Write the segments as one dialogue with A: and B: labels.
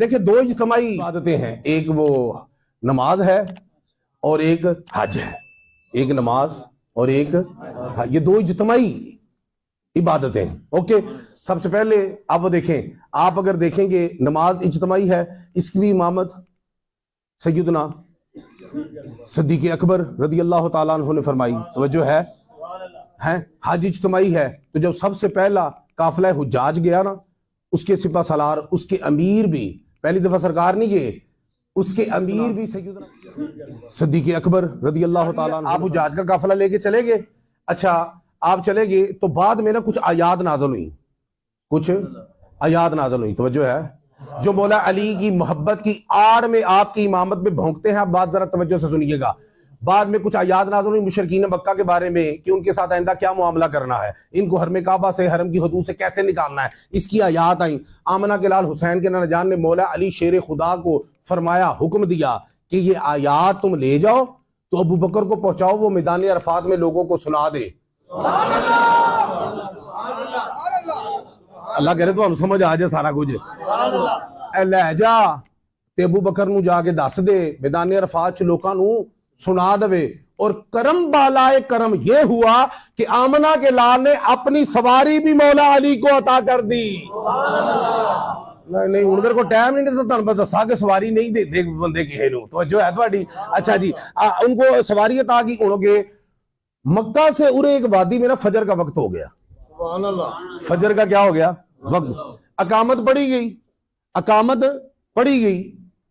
A: دیکھیں دو اجتماعی عبادتیں ہیں، ایک وہ نماز ہے اور ایک حج ہے، ایک نماز اور ایک حج، یہ دو اجتماعی عبادتیں ہیں۔ اوکے، سب سے پہلے آپ وہ دیکھیں، آپ اگر دیکھیں گے نماز اجتماعی ہے، اس کی بھی امامت سیدنا صدیق اکبر رضی اللہ تعالیٰ عنہ نے فرمائی، توجہ ہے۔ حج اجتماعی ہے، تو جب سب سے پہلا قافلہ حجاج گیا نا، اس کے سپہ سالار، اس کے امیر بھی، پہلی دفعہ سرکار نہیں گئے، اس کے امیر بھی سیدنا صدیق اکبر رضی اللہ تعالیٰ عنہ۔ آپ حجاج کا قافلہ لے کے چلے گئے، اچھا آپ چلے گئے تو بعد میں نا کچھ آیات نازل ہوئی، کچھ آیات نازل ہوئی، توجہ ہے، جو مولا علی کی محبت کی آڑ میں آپ کی امامت میں بھونکتے ہیں۔ آپ بات ذرا توجہ سے سنیے گا، بعد میں کچھ آیات نازل ہوئی مشرکین مکہ کے بارے میں کہ ان کے ساتھ آئندہ کیا معاملہ کرنا ہے، ان کو حرم کعبہ سے، حرم کی حدود سے کیسے نکالنا ہے، اس کی آیات آئیں۔ آمنہ کے لال حسین کے نانا جان نے مولا علی شیر خدا کو فرمایا، حکم دیا کہ یہ آیات تم لے جاؤ تو ابو بکر کو پہنچاؤ، وہ میدان عرفات میں لوگوں کو سنا دے۔ اللہ کہہ رہے تو سمجھ آ جائے سارا کچھ، اے لے جا تے ابو بکر نو جا کے دس دے، میدان عرفات چ لوکاں نو سنا دے۔ اور کرم بالائے کرم یہ ہوا کہ آمنہ کے لال نے اپنی سواری بھی مولا علی کو عطا کر دی۔ نہیں ہوں میرے کو ٹائم نہیں دیتا، تھانوں دسا کہ سواری نہیں دے بندے کسے نو، توجہ ہے تہاڈی۔ اچھا جی، ان کو سواری عطا کی۔ انہوں کے مکہ سے ارے ایک وادی میں نا فجر کا وقت ہو گیا، سبحان اللہ، فجر کا کیا ہو گیا وقت، اقامت پڑھی گئی، اقامت پڑھی گئی،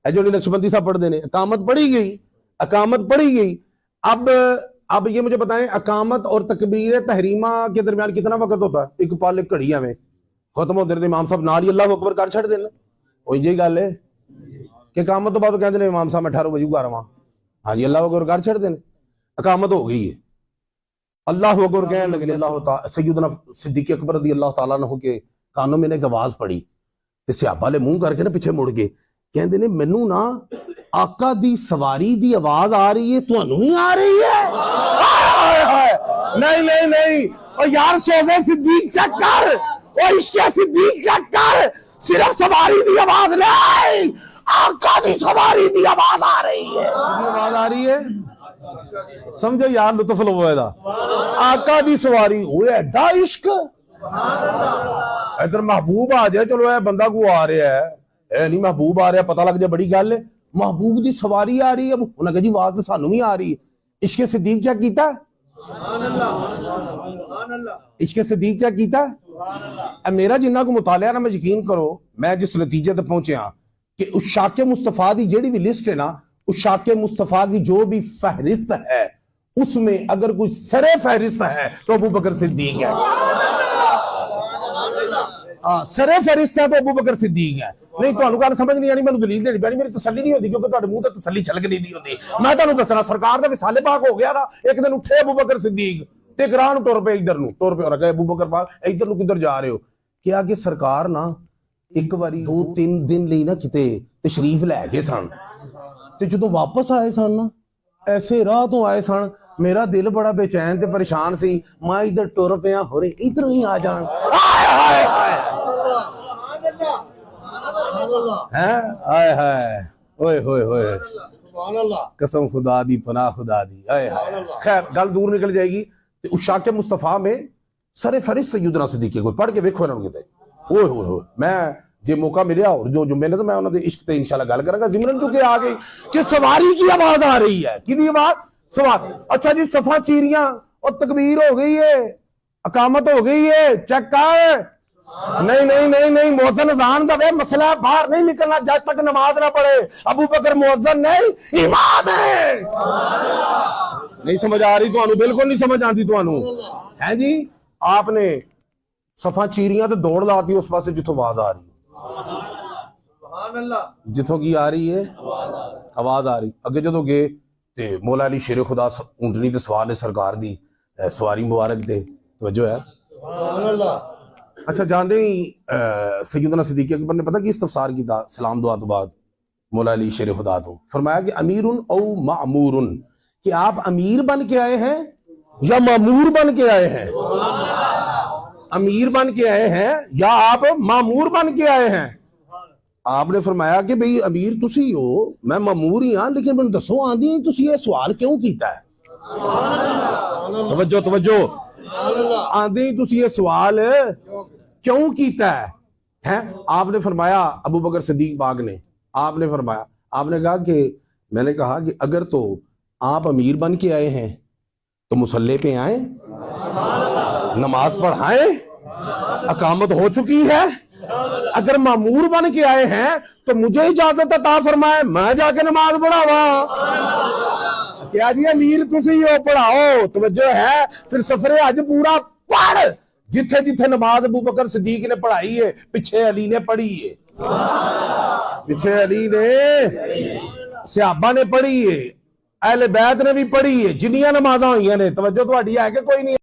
A: اے جو نقشبندی صاحب پڑھ دینے، اقامت پڑھی گئی، اقامت پڑھی گئی۔ اب یہ مجھے بتائیں، اقامت اور تکبیر تحریمہ کے درمیان کتنا وقت ہوتا ہے؟ ایک پال گھڑیاں میں ختم ہو دے، امام صاحب نال ہی اللہ اکبر کر چھڑ دینا، وہی جی گل ہے کہ اقامت تو بعد کہتے ہیں امام صاحب میں 18 بجے گا رہا، ہاں جی اللہ اکبر کر چھڑ دینا، اقامت ہو گئی ہے، اللہ اکبر کہنے لگے، اللہ سیدنا صدیق اکبر رضی اللہ تعالیٰ عنہ کے کانوں میں نے ایک آواز پڑی تے صحابہ لے منہ کر کے نا پیچھے مڑ کے کہندے نے مینوں نا آقا دی سواری دی آواز آ رہی ہے، تانوں ہی آ رہی ہے؟ نہیں نہیں نہیں، او یار سوزے صدیق چیک کر، او عشق صدیق چیک کر، صرف سواری دی آواز نہیں، آقا دی سواری دی آواز آ رہی ہے۔ دی آواز آ رہی ہے، سمجھو یار لطف لو ہے دا، آقا دی سواری ہوئے ایڈا عشق، ادھر محبوب آ جائے، چلو اے بندہ کو آ رہا ہے، اے نہیں محبوب آ رہا ہے پتہ لگ جائے بڑی گل ہے، محبوب دی سواری آ رہی ہے، انہوں نے کہا جی آواز تو سانوں بھی آ رہی ہے، عشق صدیق چیک کیتا، عشق صدیق چیک کیتا۔ اے میرا جنہ کو مطالعہ نا میں یقین کرو، میں جس نتیجے تک پہنچے ہاں کہ عشاق مصطفیٰ دی جیڑی بھی لسٹ ہے نا، عشاق مصطفیٰ کی جو بھی فہرست ہے اس میں اگر کوئی سر فہرست ہے تو ابو بکر صدیق ہے، سر فہرست ہے تو ابو بکر صدیق ہے۔ نہیں تو گل سمجھ نہیں آنی، میں دلیل دینی پینی، میری تسلی نہیں ہوتی کیونکہ تہاڈے منہ تے تسلی چھلکنی نہیں ہوتی۔ میں تانوں دسنا سرکار دا وصال پاک ہو گیا نا، ایک دن اٹھے ابو بکر صدیق تے گراں نوں ٹر پے، ادھر نوں ٹر پے، اور کہے ابو بکر پاک ادھر نوں کدھر جا رہے ہو؟ کیا کہ سرکار نا ایک باری 2-3 دن لئی نا کتے تشریف لے گئے سن، تے جدوں واپس آئے سن نا ایسے راہ تو آئے سن، میرا دل بڑا بے چین تے پریشان سی، میں ادھر ٹر پیا ہورے ادھر ہی آ جان، ہائے ہائے ہائے ہائے اوئے ہوئے ہوئے، قسم خدا دی پناہ خدا دی، ہائے ہائے۔ خیر گل دور نکل جائے گی۔ عشاق مصطفیٰ میں سر فہرست سیدنا صدیق کو پڑھ کے ویکھو انہاں کتے، اوئے ہوئے ہوئے۔ میں جے موقع ملیا اور جو جمعے نے تو میں انہاں دے عشق تے انشاءاللہ گل کراں گا۔ ضمن چونکہ آ گئی کہ سواری کی آواز آ رہی ہے، کدی آواز؟ سوار۔ اچھا جی صفا چیریاں اور تکبیر ہو گئی ہے، اقامت ہو گئی ہے، چیک کر۔ نہیں نہیں نہیں نہیں، مؤذن اذان دا وے مسئلہ باہر نہیں نکلنا جب تک نماز نہ پڑھے۔ ابو بکر مؤذن نہیں، امام ہے۔ نہیں سمجھ آ رہی تو بالکل نہیں سمجھ آتی تو ہے جی۔ آپ نے صفا چیریاں تو دوڑ لاتی اس پاسے جتوں آواز آ رہی ہے، جتوں کی آ رہی ہے آواز آ رہی۔ اگے جدوں گئے تے مولا علی شیر خدا اونٹنی تے سوار نے سرکار دی سواری مبارک دے، توجہ ہے۔ اچھا جاندے ہی سیدنا صدیق اکبر نے پتہ کی استفسار کی تھا سلام دعا تو بعد مولا علی شیر خدا تو فرمایا کہ امیر او معمور، کہ آپ امیر بن کے آئے ہیں یا معمور بن کے آئے ہیں؟ امیر بن کے آئے ہیں یا آپ معمور بن کے آئے ہیں؟ آپ نے فرمایا کہ بھئی امیر تسی ہو میں مامور ہی ہاں لیکن میں دسو آندھی تسی یہ سوال کیوں کیتا ہے؟ توجہ آندھی تسی یہ سوال کیوں کیتا ہے؟ آپ نے فرمایا ابو بکر صدیق پاک نے آپ نے فرمایا آپ نے کہا کہ میں نے کہا کہ اگر تو آپ امیر بن کے آئے ہیں تو مصلی پہ آئیں نماز پڑھائیں اقامت ہو چکی ہے اگر مامور بن کے آئے ہیں تو مجھے اجازت عطا فرمائے میں جا کے نماز پڑھاواں کیا جی امیر تسی ہو پڑھاؤ توجہ ہے پھر سفر حج پورا پڑھ جتھے جتھے نماز ابو بکر صدیق نے پڑھائی ہے پیچھے علی نے پڑھی ہے پیچھے علی نے صحابہ نے پڑھی ہے اہل بیت نے بھی پڑھی ہے جنیاں نمازاں ہوئی ہیں نے توجہ تہاڈی ہے کہ کوئی نہیں